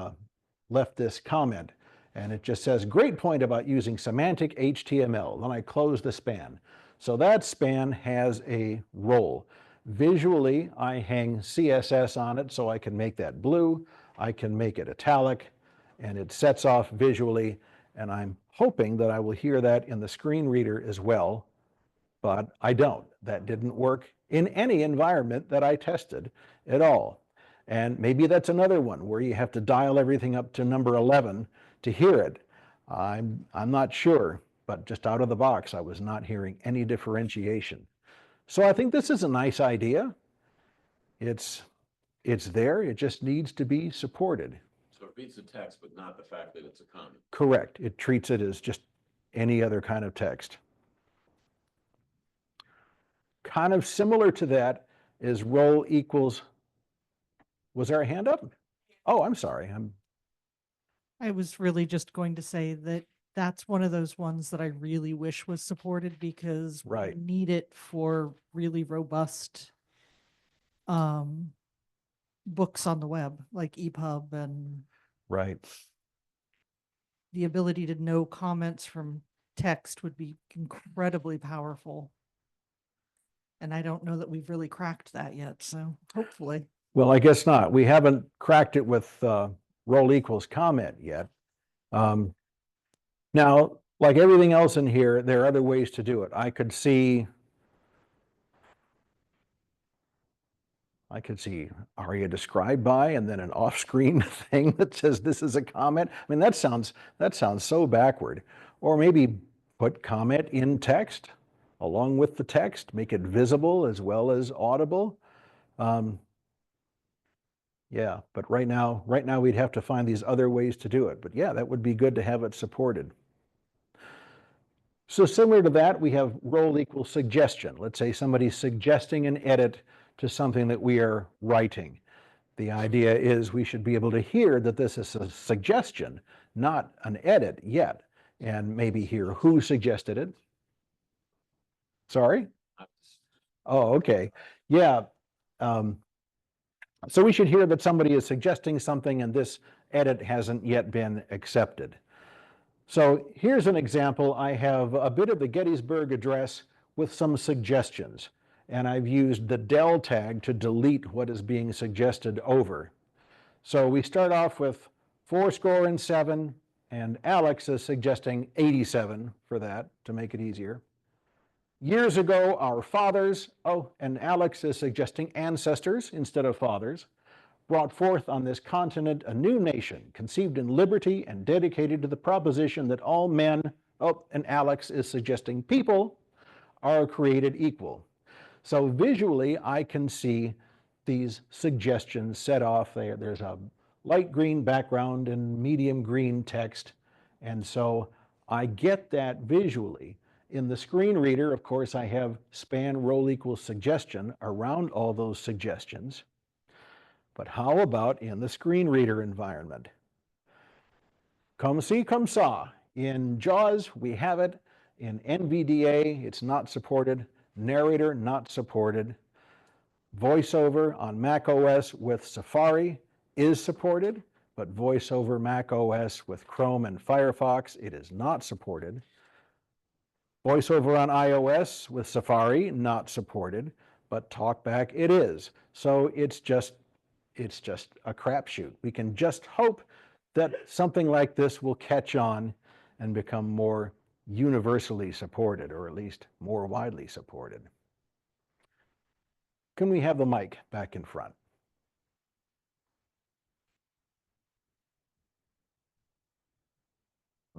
left this comment. And it just says, great point about using semantic HTML. Then I close the span. So that span has a role. Visually, I hang CSS on it so I can make that blue. I can make it italic, and it sets off visually. And I'm hoping that I will hear that in the screen reader as well, but I don't. That didn't work in any environment that I tested at all. And maybe that's another one where you have to dial everything up to number 11 to hear it. I'm not sure, but just out of the box, I was not hearing any differentiation. So I think this is a nice idea. It's there, it just needs to be supported. So it reads the text, but not the fact that it's a comment. Correct. It treats it as just any other kind of text. Kind of similar to that is role equals, was there a hand up? Oh, I'm sorry. I was really just going to say that that's one of those ones that I really wish was supported because we Right. need it for really robust books on the web, like EPUB, and Right. the ability to know comments from text would be incredibly powerful. And I don't know that we've really cracked that yet, so hopefully. Well, I guess not. We haven't cracked it with role equals comment yet. Now, like everything else in here, there are other ways to do it. I could see ARIA described by, and then an off-screen thing that says this is a comment. I mean, that sounds so backward. Or maybe put comment in text along with the text, make it visible as well as audible. Yeah, but right now we'd have to find these other ways to do it. But yeah, that would be good to have it supported. So similar to that, we have role equals suggestion. Let's say somebody's suggesting an edit to something that we are writing. The idea is we should be able to hear that this is a suggestion, not an edit yet, and maybe hear who suggested it. Sorry? Oh, okay. Yeah. So we should hear that somebody is suggesting something and this edit hasn't yet been accepted. So here's an example. I have a bit of the Gettysburg Address with some suggestions, and I've used the del tag to delete what is being suggested over. So we start off with 7, and Alex is suggesting 87 for that to make it easier. Years ago, our fathers, and Alex is suggesting ancestors instead of fathers, brought forth on this continent a new nation, conceived in liberty and dedicated to the proposition that all men, and Alex is suggesting people, are created equal. So visually, I can see these suggestions set off there. There's a light green background and medium green text, and so I get that visually. In the screen reader, of course, I have span role equals suggestion around all those suggestions. But how about in the screen reader environment? Come see, come saw. In JAWS, we have it. In NVDA, it's not supported. Narrator, not supported. VoiceOver on Mac OS with Safari is supported, but VoiceOver Mac OS with Chrome and Firefox, it is not supported. VoiceOver on iOS with Safari, not supported, but TalkBack it is. So it's just a crapshoot. We can just hope that something like this will catch on and become more universally supported, or at least more widely supported. Can we have the mic back in front?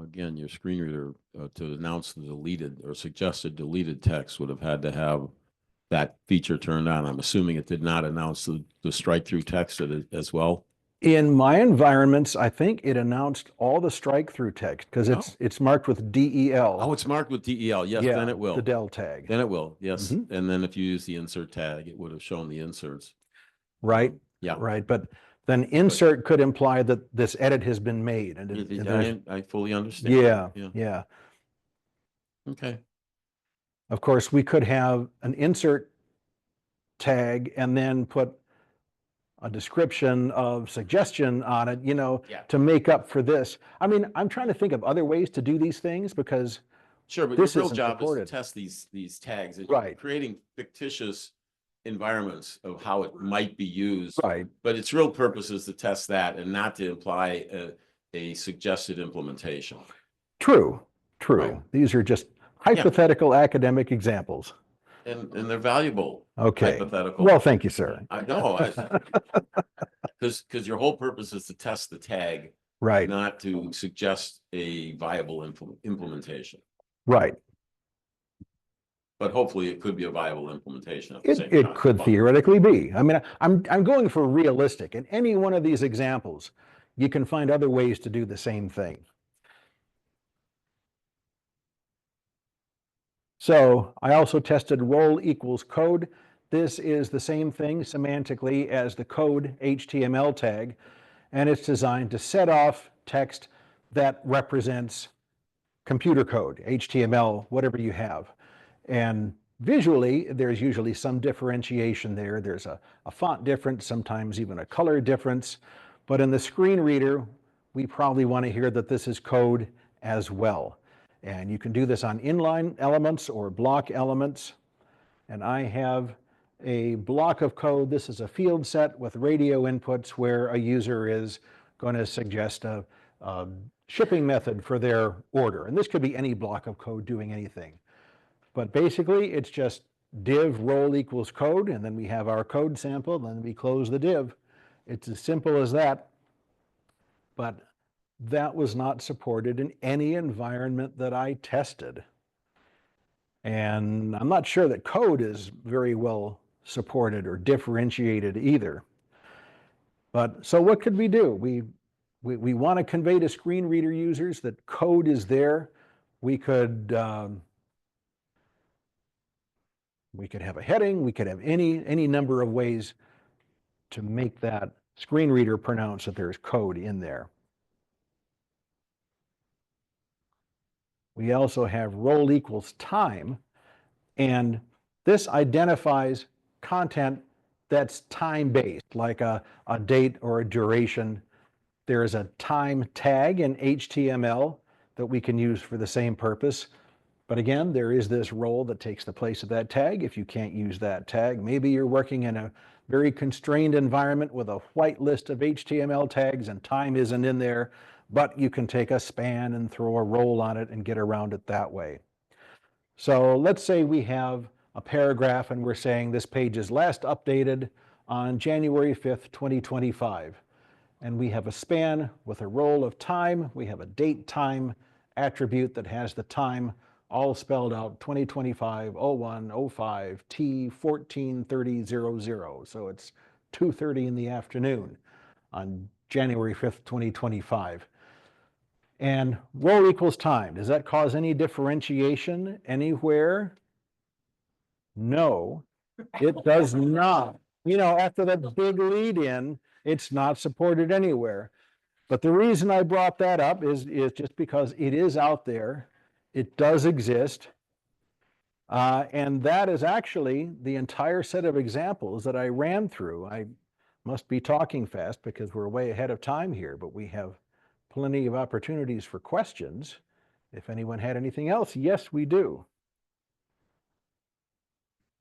again, your screen reader to announce the deleted or suggested deleted text would have had to have that feature turned on. I'm assuming it did not announce the strike through text as well. In my environments, I think it announced all the strike through text because it's marked with DEL. Oh, it's marked with DEL. Yes, then it will. The del tag. Then it will. Yes. Mhm. And then if you use the insert tag, it would have shown the inserts. Right? Yeah. Right. But then insert could imply that this edit has been made and I fully understand. yeah, Yeah. yeah. Okay. Of course, we could have an insert tag and then put a description of suggestion on it, Yeah. to make up for this. I mean, I'm trying to think of other ways to do these things because Sure, but your this real isn't job is supported. to test these tags. It's Right. creating fictitious environments of how it might be used. Right. But its real purpose is to test that and not to imply a suggested implementation. True. Right. These are just hypothetical academic examples. And they're valuable. Okay. Hypothetical. Well, thank you, sir. I know. Because your whole purpose is to test the tag, Right. not to suggest a viable implementation. Right. But hopefully it could be a viable implementation at the same It time. could theoretically be. I mean, I'm going for realistic. In any one of these examples, you can find other ways to do the same thing. So I also tested role equals code. This is the same thing semantically as the code HTML tag, and it's designed to set off text that represents computer code, HTML, whatever you have. And visually, there's usually some differentiation there. There's a font difference, sometimes even a color difference. But in the screen reader, we probably want to hear that this is code as well. And you can do this on inline elements or block elements. And I have a block of code. This is a field set with radio inputs where a user is going to suggest a shipping method for their order. And this could be any block of code doing anything. But basically, it's just div role equals code, and then we have our code sample, and then we close the div. It's as simple as that. But that was not supported in any environment that I tested. And I'm not sure that code is very well supported or differentiated either. But so what could we do? We want to convey to screen reader users that code is there. We could have a heading. We could have any number of ways to make that screen reader pronounce that there's code in there. We also have role equals time, and this identifies content that's time-based, like a date or a duration. There is a time tag in HTML that we can use for the same purpose. But again, there is this role that takes the place of that tag. If you can't use that tag, maybe you're working in a very constrained environment with a white list of HTML tags and time isn't in there, but you can take a span and throw a role on it and get around it that way. So let's say we have a paragraph and we're saying this page is last updated on January 5th, 2025. And we have a span with a role of time. We have a date time attribute that has the time all spelled out, 2025 01 05 T 14:30:00. So it's 2:30 in the afternoon on January 5th, 2025. And role equals time. Does that cause any differentiation anywhere? No, it does not. After that big lead in, it's not supported anywhere. But the reason I brought that up is just because it is out there. It does exist. And that is actually the entire set of examples that I ran through. I must be talking fast because we're way ahead of time here, but we have plenty of opportunities for questions. If anyone had anything else, yes, we do.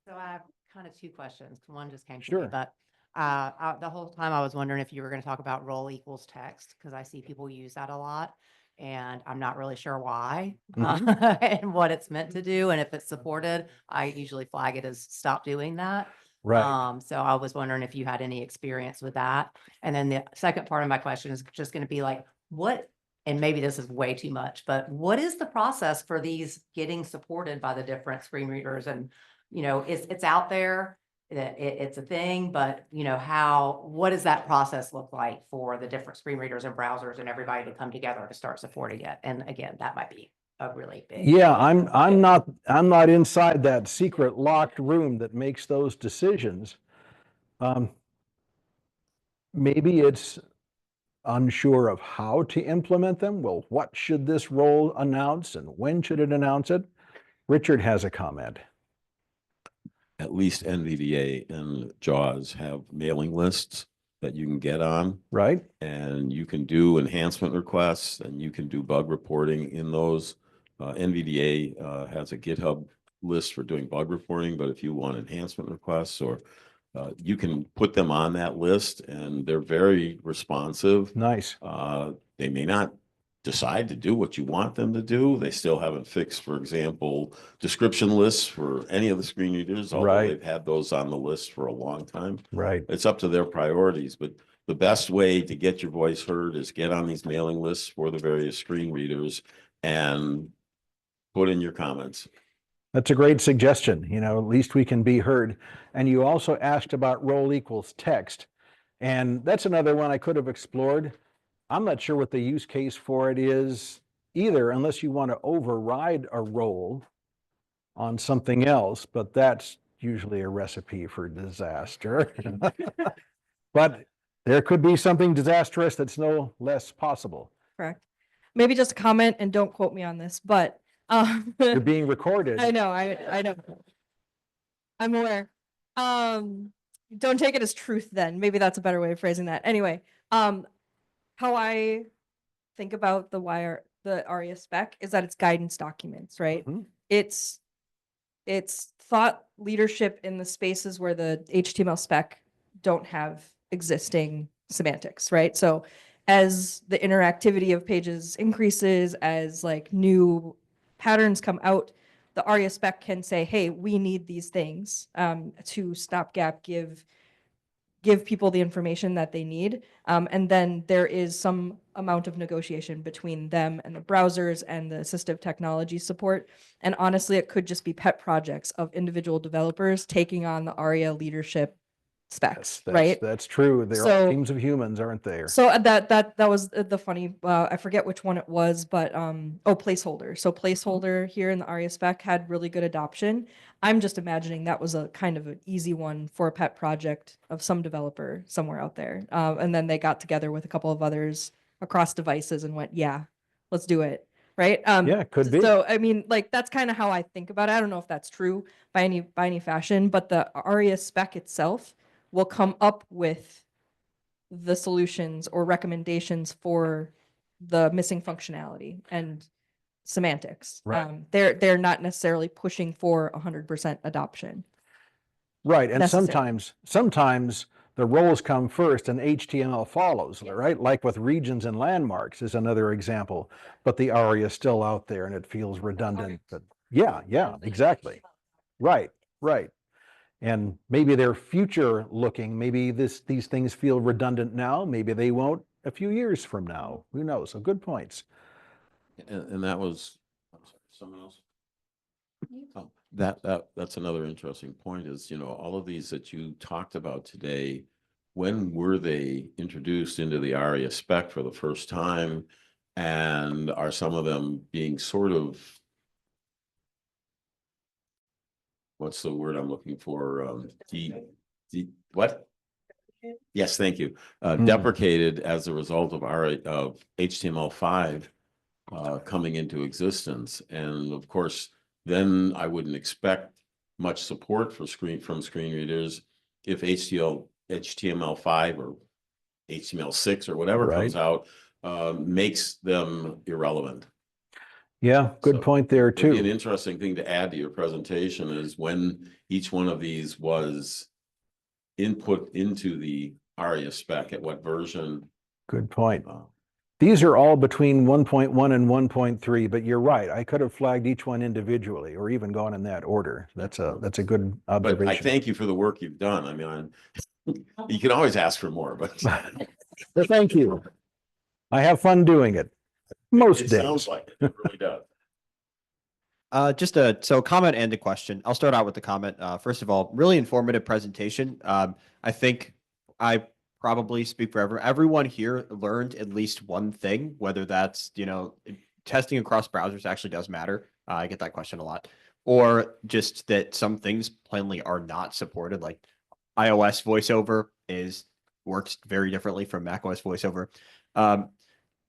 So I have kind of two questions. One just came to Sure. me, but the whole time I was wondering if you were going to talk about role equals text, because I see people use that a lot. And I'm not really sure why and what it's meant to do. And if it's supported, I usually flag it as stop doing that. Right. So I was wondering if you had any experience with that. And then the second part of my question is just going to be like, what and maybe this is way too much, but what is the process for these getting supported by the different screen readers? And, it's out there, it's a thing, but what does that process look like for the different screen readers and browsers and everybody to come together to start supporting it? And again, that might be a really big. Yeah, I'm not inside that secret locked room that makes those decisions. Maybe it's unsure of how to implement them. Well, what should this role announce and when should it announce it? Richard has a comment. At least NVDA and JAWS have mailing lists that you can get on, Right? and you can do enhancement requests and you can do bug reporting in those. NVDA has a GitHub list for doing bug reporting, but if you want enhancement requests or you can put them on that list, and they're very responsive. Nice. They may not decide to do what you want them to do. They still haven't fixed, for example, description lists for any of the screen readers, although Right. they've had those on the list for a long time. Right. It's up to their priorities, but the best way to get your voice heard is get on these mailing lists for the various screen readers and put in your comments. That's a great suggestion. At least we can be heard. And you also asked about role equals text. And that's another one I could have explored. I'm not sure what the use case for it is either, unless you want to override a role on something else, but that's usually a recipe for disaster. But there could be something disastrous that's no less possible. Correct. Maybe just a comment, and don't quote me on this, but You're being recorded. I know, I know. I'm aware. Don't take it as truth then. Maybe that's a better way of phrasing that. Anyway, how I think about the ARIA spec is that it's guidance documents, right? Mhm. It's thought leadership in the spaces where the HTML spec don't have existing semantics, right? So as the interactivity of pages increases, as like new patterns come out, the ARIA spec can say, hey, we need these things to stopgap, give people the information that they need. And then there is some amount of negotiation between them and the browsers and the assistive technology support. And honestly, it could just be pet projects of individual developers taking on the ARIA leadership specs, right? That's true. There are So- teams of humans, aren't there? So that was the funny, I forget which one it was, but, placeholder. So placeholder here in the ARIA spec had really good adoption. I'm just imagining that was a kind of an easy one for a pet project of some developer somewhere out there. And then they got together with a couple of others across devices and went, yeah, let's do it. Right? Yeah, could be. So, I mean, like, that's kind of how I think about it. I don't know if that's true by any fashion, but the ARIA spec itself will come up with the solutions or recommendations for the missing functionality and semantics. Right. They're not necessarily pushing for 100% adoption. Right, and necessary. sometimes the roles come first and HTML follows, right? Like with regions and landmarks is another example, but the ARIA is still out there and it feels redundant. But yeah, exactly. Right. And maybe they're future looking. Maybe these things feel redundant now. Maybe they won't a few years from now. Who knows? So good points. And that was, I'm sorry, someone else? Oh, that's another interesting point is, all of these that you talked about today, when were they introduced into the ARIA spec for the first time? And are some of them being sort of, what's the word I'm looking for? What? Yes, thank you. Deprecated as a result of HTML5 coming into existence. And of course, then I wouldn't expect much support from screen readers if HTML5 or HTML6 or whatever comes out makes them irrelevant. Yeah, good So, point there An too. interesting thing to add to your presentation is when each one of these was input into the ARIA spec, at what version. Good point. These are all between 1.1 and 1.3, but you're right. I could have flagged each one individually or even gone in that order. That's a good But observation. I thank you for the work you've done. I mean, you can always ask for more, but Well, thank you. I have fun doing it. Most It days. sounds like it really does. So comment and a question. I'll start out with the comment. First of all, really informative presentation. I think I probably speak for everyone here learned at least one thing, whether that's, testing across browsers actually does matter. I get that question a lot. Or just that some things plainly are not supported, like iOS voiceover works very differently from macOS voiceover. And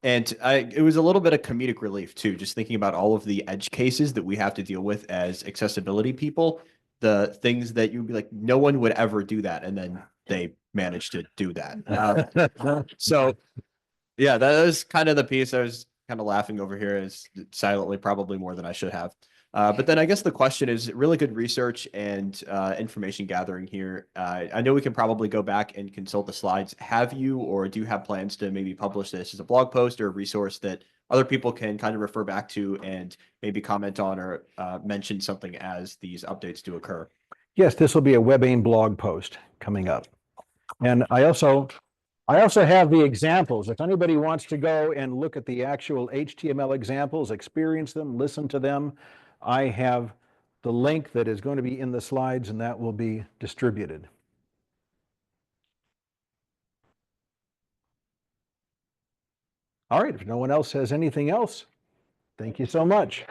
it was a little bit of comedic relief too, just thinking about all of the edge cases that we have to deal with as accessibility people, the things that you'd be like, no one would ever do that. And then they managed to do that. So yeah, that was kind of the piece I was kind of laughing over here is silently, probably more than I should have. But then I guess the question is really good research and information gathering here. I know we can probably go back and consult the slides. Have you or do you have plans to maybe publish this as a blog post or a resource that other people can kind of refer back to and maybe comment on or mention something as these updates do occur? Yes, this will be a WebAIM blog post coming up. And I also have the examples. If anybody wants to go and look at the actual HTML examples, experience them, listen to them, I have the link that is going to be in the slides and that will be distributed. All right, if no one else has anything else, thank you so much.